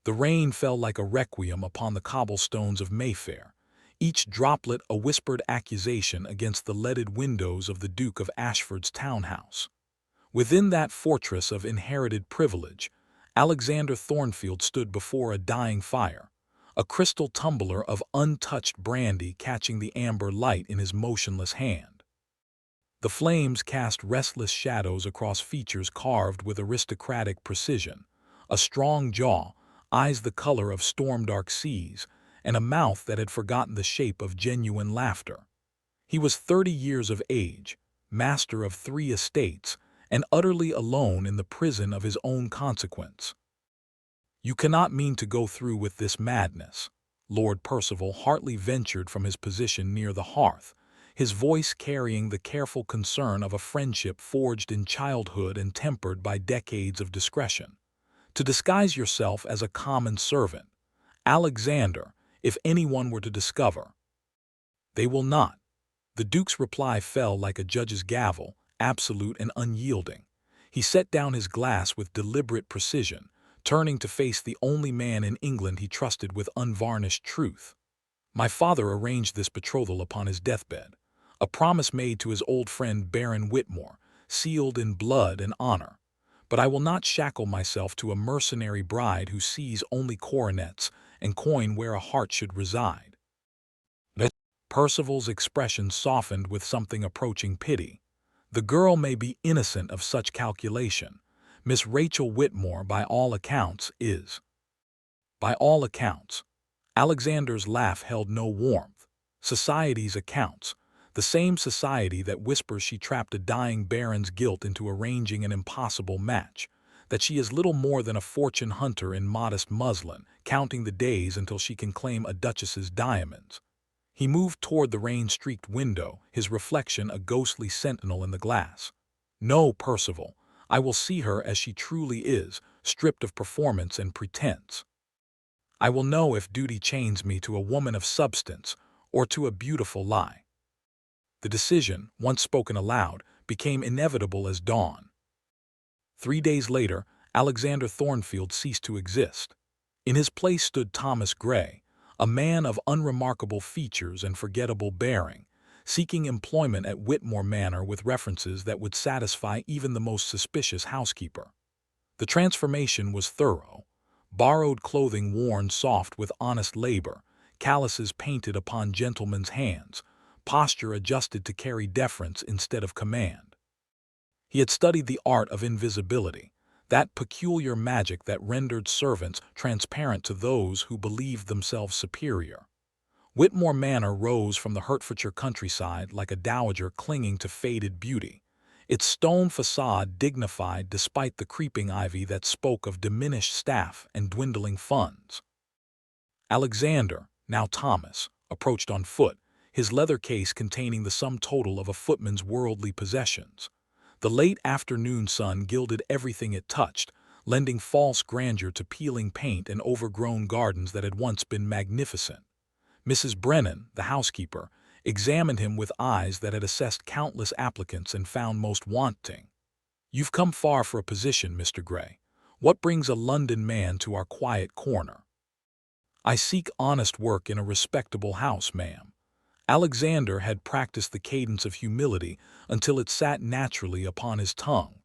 The rain fell like a requiem upon the cobblestones of Mayfair, each droplet a whispered accusation against the leaded windows of the Duke of Ashford's townhouse. Within that fortress of inherited privilege, Alexander Thornfield stood before a dying fire, a crystal tumbler of untouched brandy catching the amber light in his motionless hand. The flames cast restless shadows across features carved with aristocratic precision, a strong jaw, eyes the color of storm-dark seas, and a mouth that had forgotten the shape of genuine laughter. He was 30 years of age, master of 3 estates, and utterly alone in the prison of his own consequence. "You cannot mean to go through with this madness." Lord Percival hardly ventured from his position near the hearth, his voice carrying the careful concern of a friendship forged in childhood and tempered by decades of discretion. "To disguise yourself as a common servant, Alexander, if anyone were to discover—" "They will not." The Duke's reply fell like a judge's gavel, absolute and unyielding. He set down his glass with deliberate precision, turning to face the only man in England he trusted with unvarnished truth. "My father arranged this betrothal upon his deathbed, a promise made to his old friend Baron Whitmore, sealed in blood and honor. But I will not shackle myself to a mercenary bride who sees only coronets and coin where a heart should reside." Percival's expression softened with something approaching pity. "The girl may be innocent of such calculation. Miss Rachel Whitmore, by all accounts, is." "By all accounts." Alexander's laugh held no warmth. "Society's accounts. The same society that whispers she trapped a dying baron's guilt into arranging an impossible match, that she is little more than a fortune hunter in modest muslin, counting the days until she can claim a duchess's diamonds." He moved toward the rain-streaked window, his reflection a ghostly sentinel in the glass. "No, Percival, I will see her as she truly is, stripped of performance and pretense. I will know if duty chains me to a woman of substance or to a beautiful lie." The decision, once spoken aloud, became inevitable as dawn. 3 days later, Alexander Thornfield ceased to exist. In his place stood Thomas Gray, a man of unremarkable features and forgettable bearing, seeking employment at Whitmore Manor with references that would satisfy even the most suspicious housekeeper. The transformation was thorough. Borrowed clothing worn soft with honest labor, calluses painted upon gentlemen's hands, posture adjusted to carry deference instead of command. He had studied the art of invisibility, that peculiar magic that rendered servants transparent to those who believed themselves superior. Whitmore Manor rose from the Hertfordshire countryside like a dowager clinging to faded beauty, its stone facade dignified despite the creeping ivy that spoke of diminished staff and dwindling funds. Alexander, now Thomas, approached on foot, his leather case containing the sum total of a footman's worldly possessions. The late afternoon sun gilded everything it touched, lending false grandeur to peeling paint and overgrown gardens that had once been magnificent. Mrs. Brennan, the housekeeper, examined him with eyes that had assessed countless applicants and found most wanting. "You've come far for a position, Mr. Gray. What brings a London man to our quiet corner?" "I seek honest work in a respectable house, ma'am." Alexander had practiced the cadence of humility until it sat naturally upon his tongue.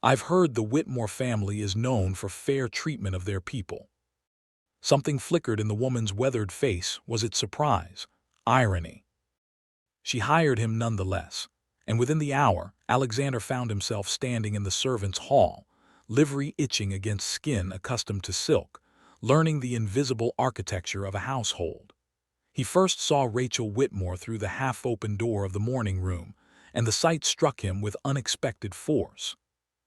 "I've heard the Whitmore family is known for fair treatment of their people." Something flickered in the woman's weathered face. Was it surprise? Irony? She hired him nonetheless, and within the hour, Alexander found himself standing in the servants' hall, livery itching against skin accustomed to silk, learning the invisible architecture of a household. He first saw Rachel Whitmore through the half-open door of the morning room, and the sight struck him with unexpected force.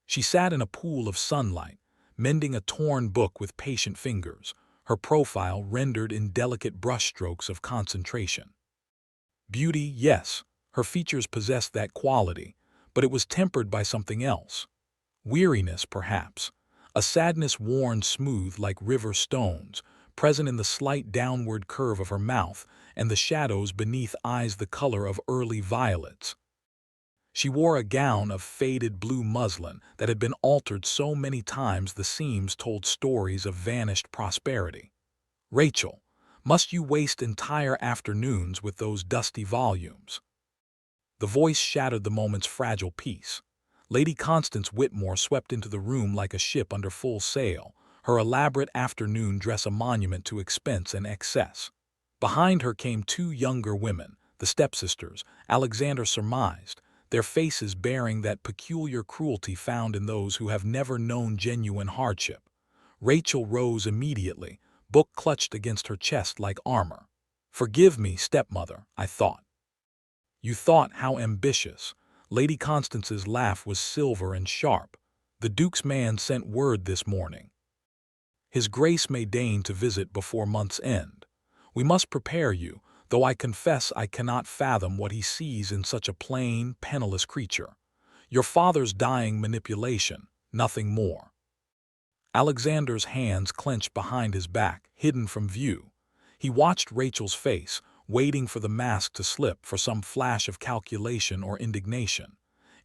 She sat in a pool of sunlight, mending a torn book with patient fingers, her profile rendered in delicate brushstrokes of concentration. Beauty, yes, her features possessed that quality, but it was tempered by something else. Weariness, perhaps, a sadness worn smooth like river stones, present in the slight downward curve of her mouth and the shadows beneath eyes the color of early violets. She wore a gown of faded blue muslin that had been altered so many times the seams told stories of vanished prosperity. "Rachel, must you waste entire afternoons with those dusty volumes?" The voice shattered the moment's fragile peace. Lady Constance Whitmore swept into the room like a ship under full sail, her elaborate afternoon dress a monument to expense and excess. Behind her came two younger women, the stepsisters, Alexander surmised, their faces bearing that peculiar cruelty found in those who have never known genuine hardship. Rachel rose immediately, book clutched against her chest like armor. "Forgive me, stepmother, I thought." "You thought, how ambitious." Lady Constance's laugh was silver and sharp. "The Duke's man sent word this morning. His Grace may deign to visit before month's end. We must prepare you, though I confess I cannot fathom what he sees in such a plain, penniless creature. Your father's dying manipulation, nothing more." Alexander's hands clenched behind his back, hidden from view. He watched Rachel's face, waiting for the mask to slip for some flash of calculation or indignation.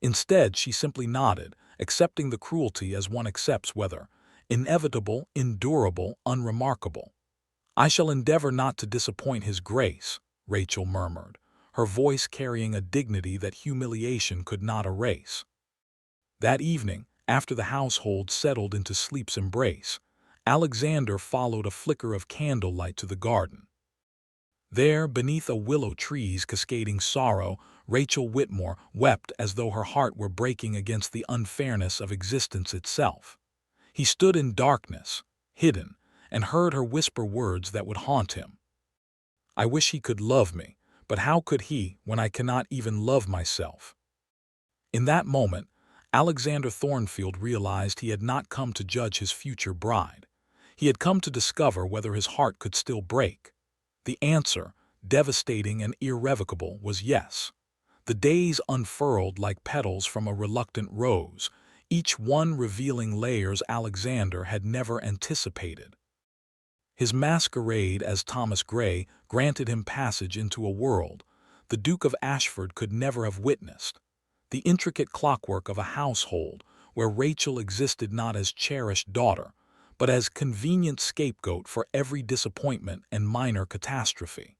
Instead, she simply nodded, accepting the cruelty as one accepts weather, inevitable, endurable, unremarkable. "I shall endeavor not to disappoint His Grace," Rachel murmured, her voice carrying a dignity that humiliation could not erase. That evening, after the household settled into sleep's embrace, Alexander followed a flicker of candlelight to the garden. There, beneath a willow tree's cascading sorrow, Rachel Whitmore wept as though her heart were breaking against the unfairness of existence itself. He stood in darkness, hidden, and heard her whisper words that would haunt him. "I wish he could love me, but how could he when I cannot even love myself?" In that moment, Alexander Thornfield realized he had not come to judge his future bride. He had come to discover whether his heart could still break. The answer, devastating and irrevocable, was yes. The days unfurled like petals from a reluctant rose, each one revealing layers Alexander had never anticipated. His masquerade as Thomas Gray granted him passage into a world the Duke of Ashford could never have witnessed. The intricate clockwork of a household where Rachel existed not as cherished daughter, but as convenient scapegoat for every disappointment and minor catastrophe.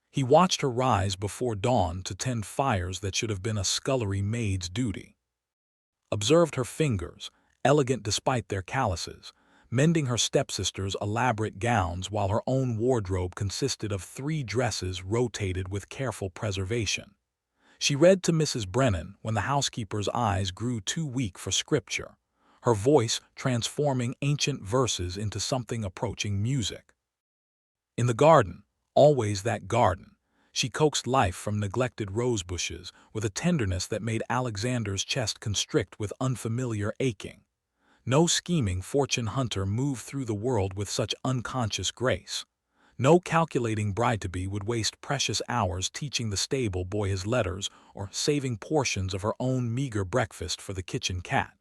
He watched her rise before dawn to tend fires that should have been a scullery maid's duty. Observed her fingers, elegant despite their calluses, mending her stepsister's elaborate gowns while her own wardrobe consisted of 3 dresses rotated with careful preservation. She read to Mrs. Brennan when the housekeeper's eyes grew too weak for scripture, her voice transforming ancient verses into something approaching music. In the garden, always that garden, she coaxed life from neglected rosebushes with a tenderness that made Alexander's chest constrict with unfamiliar aching. No scheming fortune hunter moved through the world with such unconscious grace. No calculating bride-to-be would waste precious hours teaching the stable boy his letters or saving portions of her own meager breakfast for the kitchen cat.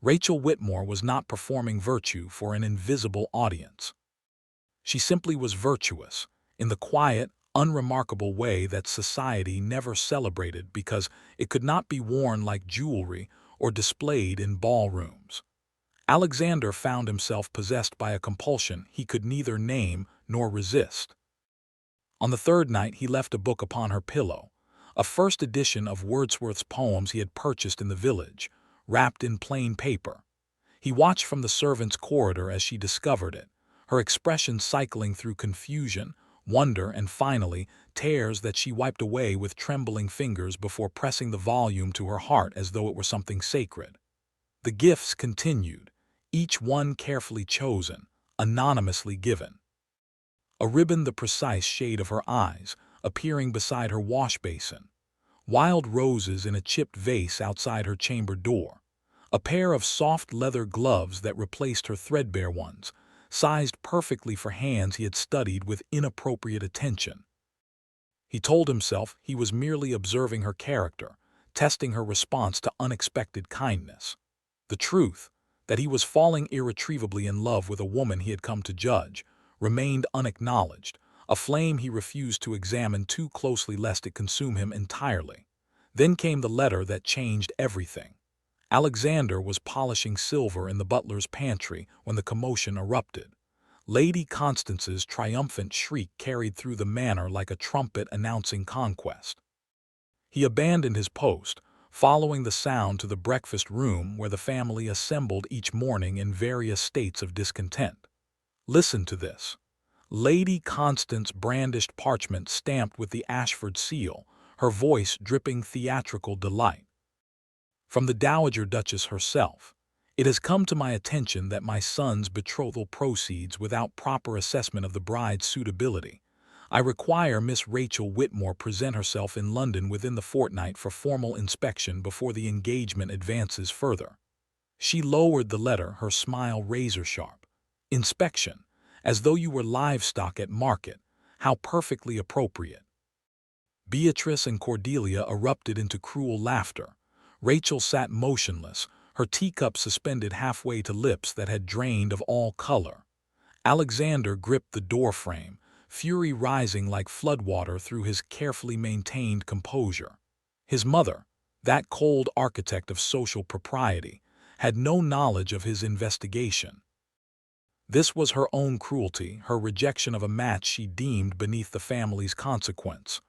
Rachel Whitmore was not performing virtue for an invisible audience. She simply was virtuous, in the quiet, unremarkable way that society never celebrated because it could not be worn like jewelry or displayed in ballrooms. Alexander found himself possessed by a compulsion he could neither name nor resist. On the third night he left a book upon her pillow, a first edition of Wordsworth's poems he had purchased in the village, wrapped in plain paper. He watched from the servants' corridor as she discovered it, her expression cycling through confusion, wonder, and finally, tears that she wiped away with trembling fingers before pressing the volume to her heart as though it were something sacred. The gifts continued, each one carefully chosen, anonymously given. A ribbon the precise shade of her eyes, appearing beside her wash basin. Wild roses in a chipped vase outside her chamber door. A pair of soft leather gloves that replaced her threadbare ones, sized perfectly for hands he had studied with inappropriate attention. He told himself he was merely observing her character, testing her response to unexpected kindness. The truth, that he was falling irretrievably in love with a woman he had come to judge, remained unacknowledged, a flame he refused to examine too closely lest it consume him entirely. Then came the letter that changed everything. Alexander was polishing silver in the butler's pantry when the commotion erupted. Lady Constance's triumphant shriek carried through the manor like a trumpet announcing conquest. He abandoned his post, following the sound to the breakfast room where the family assembled each morning in various states of discontent. Listen to this. Lady Constance brandished parchment stamped with the Ashford seal, her voice dripping theatrical delight. From the Dowager Duchess herself, it has come to my attention that my son's betrothal proceeds without proper assessment of the bride's suitability. I require Miss Rachel Whitmore present herself in London within the fortnight for formal inspection before the engagement advances further. She lowered the letter, her smile razor-sharp. Inspection, as though you were livestock at market. How perfectly appropriate. Beatrice and Cordelia erupted into cruel laughter. Rachel sat motionless, her teacup suspended halfway to lips that had drained of all color. Alexander gripped the doorframe, fury rising like floodwater through his carefully maintained composure. His mother, that cold architect of social propriety, had no knowledge of his investigation. This was her own cruelty, her rejection of a match she deemed beneath the family's consequence.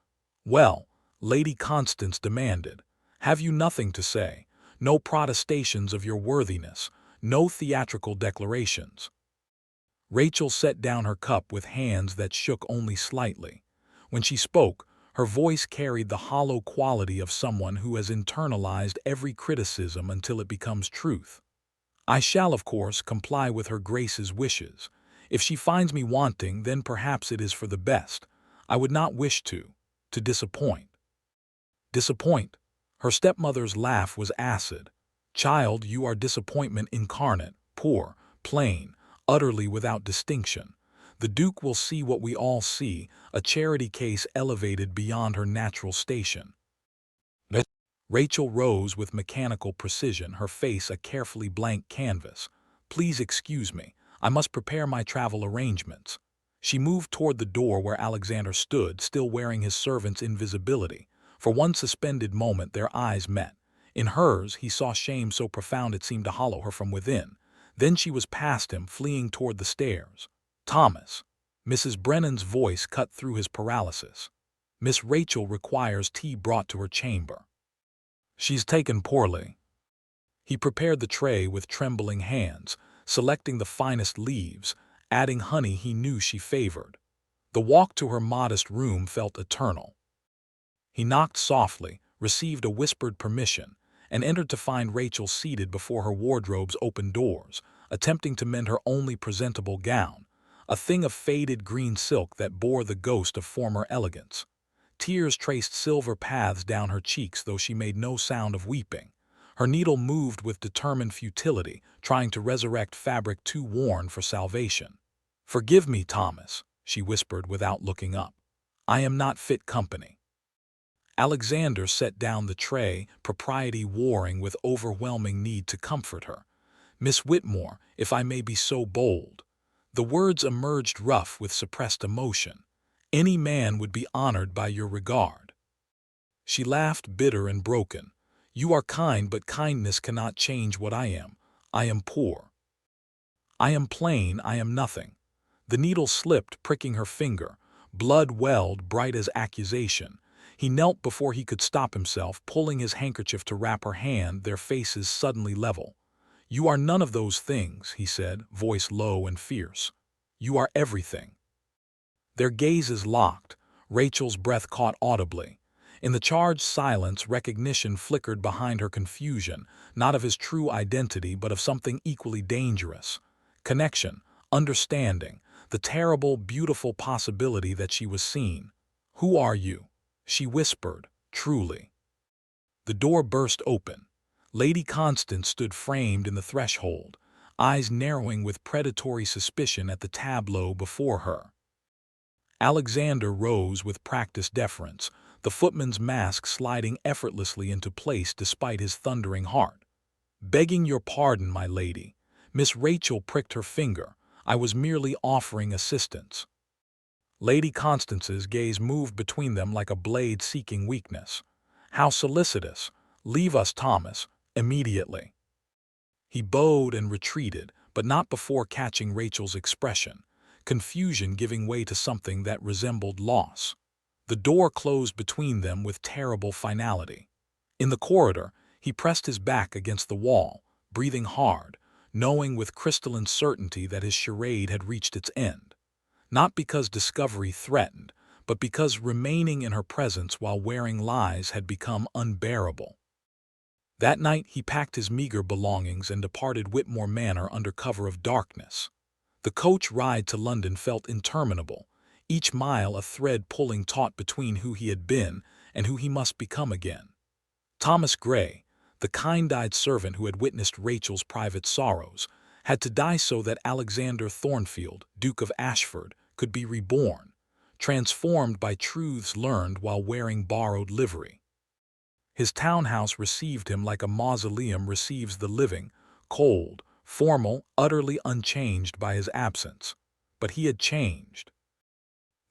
Well, Lady Constance demanded, have you nothing to say? No protestations of your worthiness, no theatrical declarations. Rachel set down her cup with hands that shook only slightly. When she spoke, her voice carried the hollow quality of someone who has internalized every criticism until it becomes truth. I shall, of course, comply with her Grace's wishes. If she finds me wanting, then perhaps it is for the best. I would not wish to disappoint. Disappoint? Her stepmother's laugh was acid. Child, you are disappointment incarnate, poor, plain, utterly without distinction. The Duke will see what we all see, a charity case elevated beyond her natural station. Rachel rose with mechanical precision, her face a carefully blank canvas. Please excuse me, I must prepare my travel arrangements. She moved toward the door where Alexander stood, still wearing his servant's invisibility. For one suspended moment their eyes met. In hers he saw shame so profound it seemed to hollow her from within. Then she was past him, fleeing toward the stairs. Thomas. Mrs. Brennan's voice cut through his paralysis. Miss Rachel requires tea brought to her chamber. She's taken poorly. He prepared the tray with trembling hands, selecting the finest leaves, adding honey he knew she favored. The walk to her modest room felt eternal. He knocked softly, received a whispered permission, and entered to find Rachel seated before her wardrobe's open doors, attempting to mend her only presentable gown, a thing of faded green silk that bore the ghost of former elegance. Tears traced silver paths down her cheeks, though she made no sound of weeping. Her needle moved with determined futility, trying to resurrect fabric too worn for salvation. "Forgive me, Thomas," she whispered without looking up. "I am not fit company." Alexander set down the tray, propriety warring with overwhelming need to comfort her. "Miss Whitmore, if I may be so bold." The words emerged rough with suppressed emotion. "Any man would be honored by your regard." She laughed, bitter and broken. "You are kind, but kindness cannot change what I am. I am poor. I am plain, I am nothing." The needle slipped, pricking her finger. Blood welled, bright as accusation. He knelt before he could stop himself, pulling his handkerchief to wrap her hand, their faces suddenly level. "You are none of those things," he said, voice low and fierce. "You are everything." Their gazes locked. Rachel's breath caught audibly. In the charged silence, recognition flickered behind her confusion, not of his true identity, but of something equally dangerous. Connection, understanding, the terrible, beautiful possibility that she was seen. "Who are you?" she whispered, truly. The door burst open. Lady Constance stood framed in the threshold, eyes narrowing with predatory suspicion at the tableau before her. Alexander rose with practiced deference, the footman's mask sliding effortlessly into place despite his thundering heart. "Begging your pardon, my lady." Miss Rachel pricked her finger. "I was merely offering assistance." Lady Constance's gaze moved between them like a blade seeking weakness. How solicitous. Leave us, Thomas, immediately. He bowed and retreated, but not before catching Rachel's expression, confusion giving way to something that resembled loss. The door closed between them with terrible finality. In the corridor, he pressed his back against the wall, breathing hard, knowing with crystalline certainty that his charade had reached its end. Not because discovery threatened, but because remaining in her presence while wearing lies had become unbearable. That night he packed his meager belongings and departed Whitmore Manor under cover of darkness. The coach ride to London felt interminable, each mile a thread pulling taut between who he had been and who he must become again. Thomas Gray, the kind-eyed servant who had witnessed Rachel's private sorrows, had to die so that Alexander Thornfield, Duke of Ashford, could be reborn, transformed by truths learned while wearing borrowed livery. His townhouse received him like a mausoleum receives the living, cold, formal, utterly unchanged by his absence. But he had changed.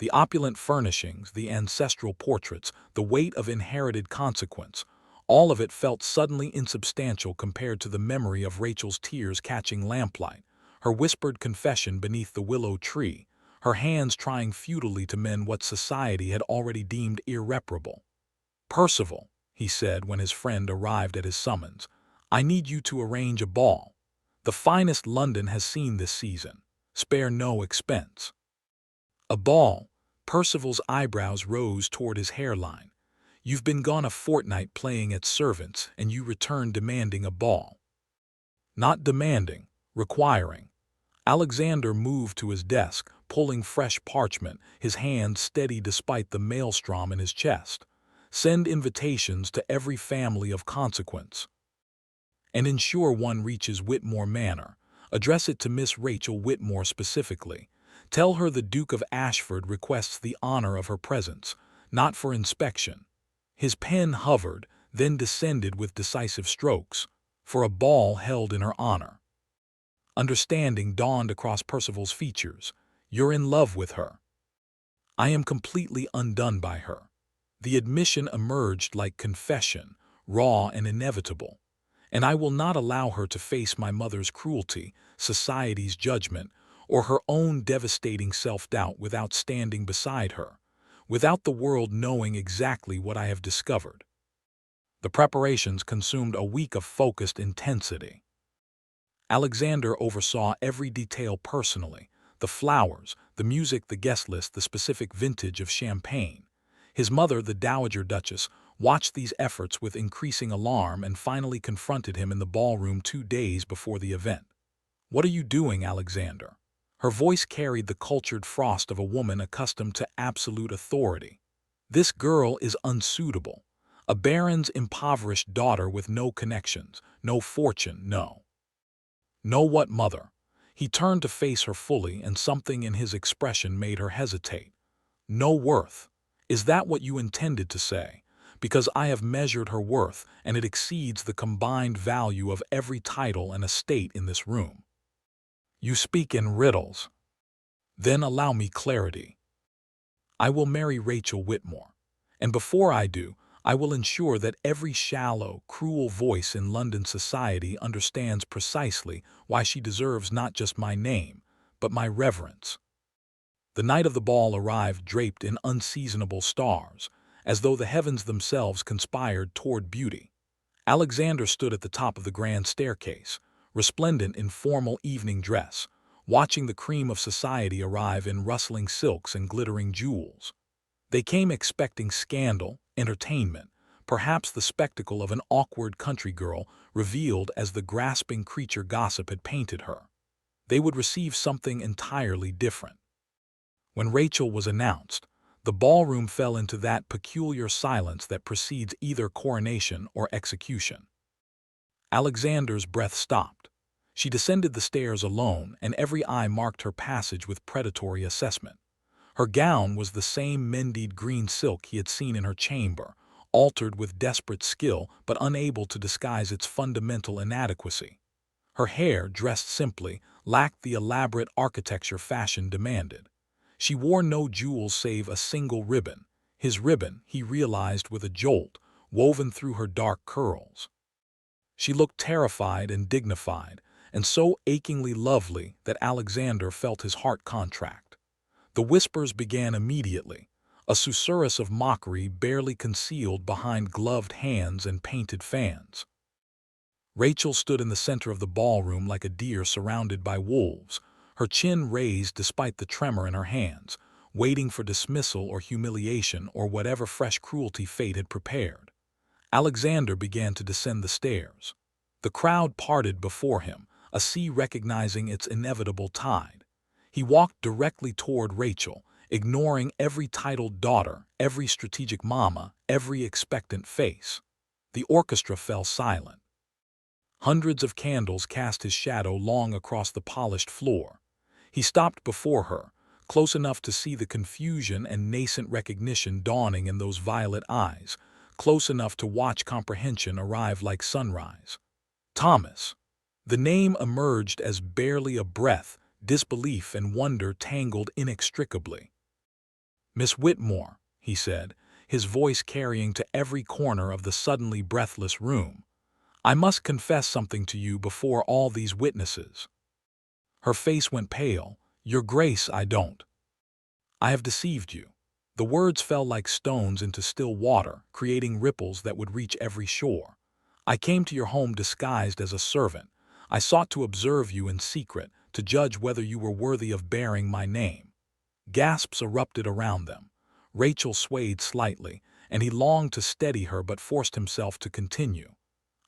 The opulent furnishings, the ancestral portraits, the weight of inherited consequence, all of it felt suddenly insubstantial compared to the memory of Rachel's tears catching lamplight, her whispered confession beneath the willow tree, her hands trying futilely to mend what society had already deemed irreparable. "Percival," he said when his friend arrived at his summons, "I need you to arrange a ball. The finest London has seen this season. Spare no expense." "A ball?" Percival's eyebrows rose toward his hairline. "You've been gone a fortnight playing at servants, and you return demanding a ball." "Not demanding, requiring." Alexander moved to his desk, pulling fresh parchment, his hand steady despite the maelstrom in his chest. "Send invitations to every family of consequence, and ensure one reaches Whitmore Manor. Address it to Miss Rachel Whitmore specifically. Tell her the Duke of Ashford requests the honor of her presence, not for inspection." His pen hovered, then descended with decisive strokes, "for a ball held in her honor." Understanding dawned across Percival's features. "You're in love with her." "I am completely undone by her." The admission emerged like confession, raw and inevitable. "And I will not allow her to face my mother's cruelty, society's judgment, or her own devastating self-doubt without standing beside her, without the world knowing exactly what I have discovered." The preparations consumed a week of focused intensity. Alexander oversaw every detail personally: the flowers, the music, the guest list, the specific vintage of champagne. His mother, the Dowager Duchess, watched these efforts with increasing alarm and finally confronted him in the ballroom 2 days before the event. "What are you doing, Alexander?" Her voice carried the cultured frost of a woman accustomed to absolute authority. "This girl is unsuitable. A baron's impoverished daughter with no connections, no fortune, no." "Know what, mother?" He turned to face her fully, and something in his expression made her hesitate. "No worth. Is that what you intended to say? Because I have measured her worth, and it exceeds the combined value of every title and estate in this room." "You speak in riddles." "Then allow me clarity. I will marry Rachel Whitmore, and before I do, I will ensure that every shallow, cruel voice in London society understands precisely why she deserves not just my name, but my reverence." The night of the ball arrived draped in unseasonable stars, as though the heavens themselves conspired toward beauty. Alexander stood at the top of the grand staircase, resplendent in formal evening dress, watching the cream of society arrive in rustling silks and glittering jewels. They came expecting scandal, entertainment, perhaps the spectacle of an awkward country girl revealed as the grasping creature gossip had painted her. They would receive something entirely different. When Rachel was announced, the ballroom fell into that peculiar silence that precedes either coronation or execution. Alexander's breath stopped. She descended the stairs alone, and every eye marked her passage with predatory assessment. Her gown was the same mendied green silk he had seen in her chamber, altered with desperate skill but unable to disguise its fundamental inadequacy. Her hair, dressed simply, lacked the elaborate architecture fashion demanded. She wore no jewels save a single ribbon. His ribbon, he realized with a jolt, woven through her dark curls. She looked terrified and dignified, and so achingly lovely that Alexander felt his heart contract. The whispers began immediately, a susurrus of mockery barely concealed behind gloved hands and painted fans. Rachel stood in the center of the ballroom like a deer surrounded by wolves, her chin raised despite the tremor in her hands, waiting for dismissal or humiliation or whatever fresh cruelty fate had prepared. Alexander began to descend the stairs. The crowd parted before him, a sea recognizing its inevitable tide. He walked directly toward Rachel, ignoring every titled daughter, every strategic mama, every expectant face. The orchestra fell silent. Hundreds of candles cast his shadow long across the polished floor. He stopped before her, close enough to see the confusion and nascent recognition dawning in those violet eyes, close enough to watch comprehension arrive like sunrise. Thomas. The name emerged as barely a breath, disbelief and wonder tangled inextricably. "Miss Whitmore," he said, his voice carrying to every corner of the suddenly breathless room. "I must confess something to you before all these witnesses." Her face went pale. "Your Grace, I don't. I have deceived you." The words fell like stones into still water, creating ripples that would reach every shore. "I came to your home disguised as a servant. I sought to observe you in secret, to judge whether you were worthy of bearing my name." Gasps erupted around them. Rachel swayed slightly, and he longed to steady her but forced himself to continue.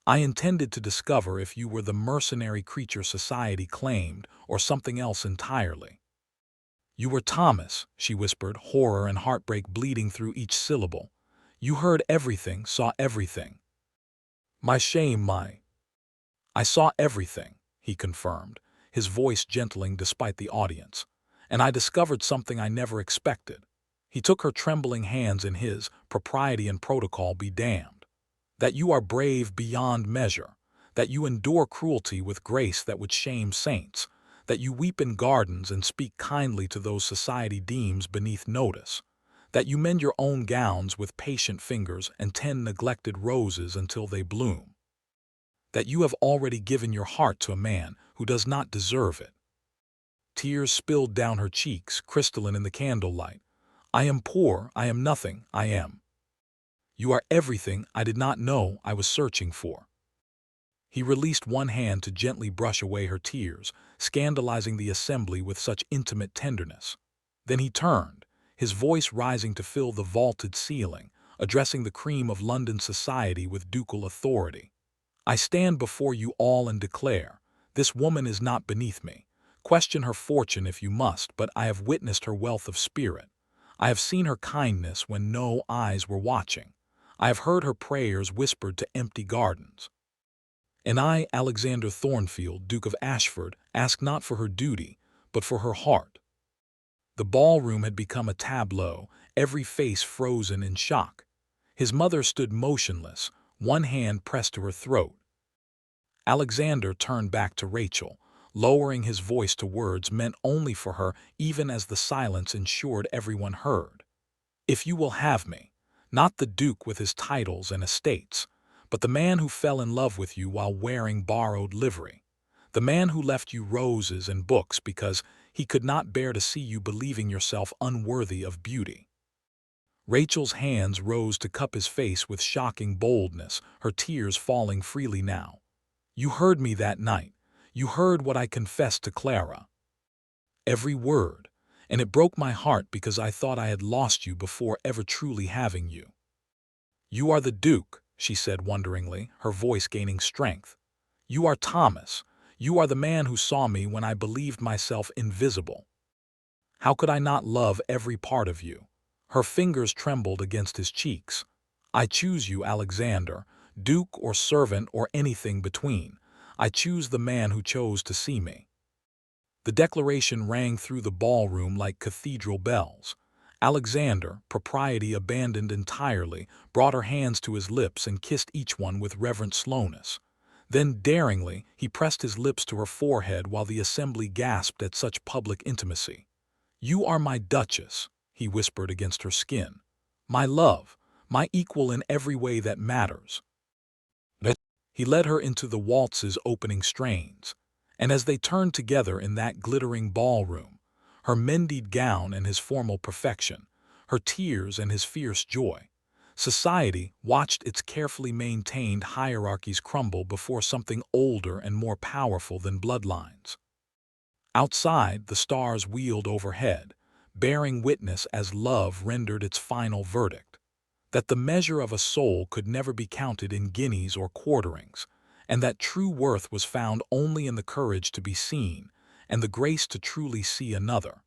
"I intended to discover if you were the mercenary creature society claimed or something else entirely." "You were Thomas," she whispered, horror and heartbreak bleeding through each syllable. "You heard everything, saw everything." "My shame, I saw everything," he confirmed, his voice gentling despite the audience. "And I discovered something I never expected." He took her trembling hands in his, propriety and protocol be damned. "That you are brave beyond measure, that you endure cruelty with grace that would shame saints, that you weep in gardens and speak kindly to those society deems beneath notice, that you mend your own gowns with patient fingers and tend neglected roses until they bloom, that you have already given your heart to a man who does not deserve it." Tears spilled down her cheeks, crystalline in the candlelight. "I am poor, I am nothing, I am. You are everything I did not know I was searching for." He released one hand to gently brush away her tears, scandalizing the assembly with such intimate tenderness. Then he turned, his voice rising to fill the vaulted ceiling, addressing the cream of London society with ducal authority. "I stand before you all and declare, this woman is not beneath me. Question her fortune if you must, but I have witnessed her wealth of spirit. I have seen her kindness when no eyes were watching. I have heard her prayers whispered to empty gardens. And I, Alexander Thornfield, Duke of Ashford, ask not for her duty, but for her heart." The ballroom had become a tableau, every face frozen in shock. His mother stood motionless, one hand pressed to her throat. Alexander turned back to Rachel, lowering his voice to words meant only for her even as the silence ensured everyone heard. "If you will have me, not the Duke with his titles and estates, but the man who fell in love with you while wearing borrowed livery, the man who left you roses and books because he could not bear to see you believing yourself unworthy of beauty." Rachel's hands rose to cup his face with shocking boldness, her tears falling freely now. "You heard me that night. You heard what I confessed to Clara. Every word. And it broke my heart because I thought I had lost you before ever truly having you." "You are the Duke," she said wonderingly, her voice gaining strength. "You are Thomas. You are the man who saw me when I believed myself invisible. How could I not love every part of you?" Her fingers trembled against his cheeks. "I choose you, Alexander, Duke or servant or anything between. I choose the man who chose to see me." The declaration rang through the ballroom like cathedral bells. Alexander, propriety abandoned entirely, brought her hands to his lips and kissed each one with reverent slowness. Then, daringly, he pressed his lips to her forehead while the assembly gasped at such public intimacy. "You are my Duchess," he whispered against her skin. "My love, my equal in every way that matters. He led her into the waltz's opening strains, and as they turned together in that glittering ballroom, her mended gown and his formal perfection, her tears and his fierce joy, society watched its carefully maintained hierarchies crumble before something older and more powerful than bloodlines. Outside, the stars wheeled overhead, bearing witness as love rendered its final verdict, that the measure of a soul could never be counted in guineas or quarterings, and that true worth was found only in the courage to be seen and the grace to truly see another.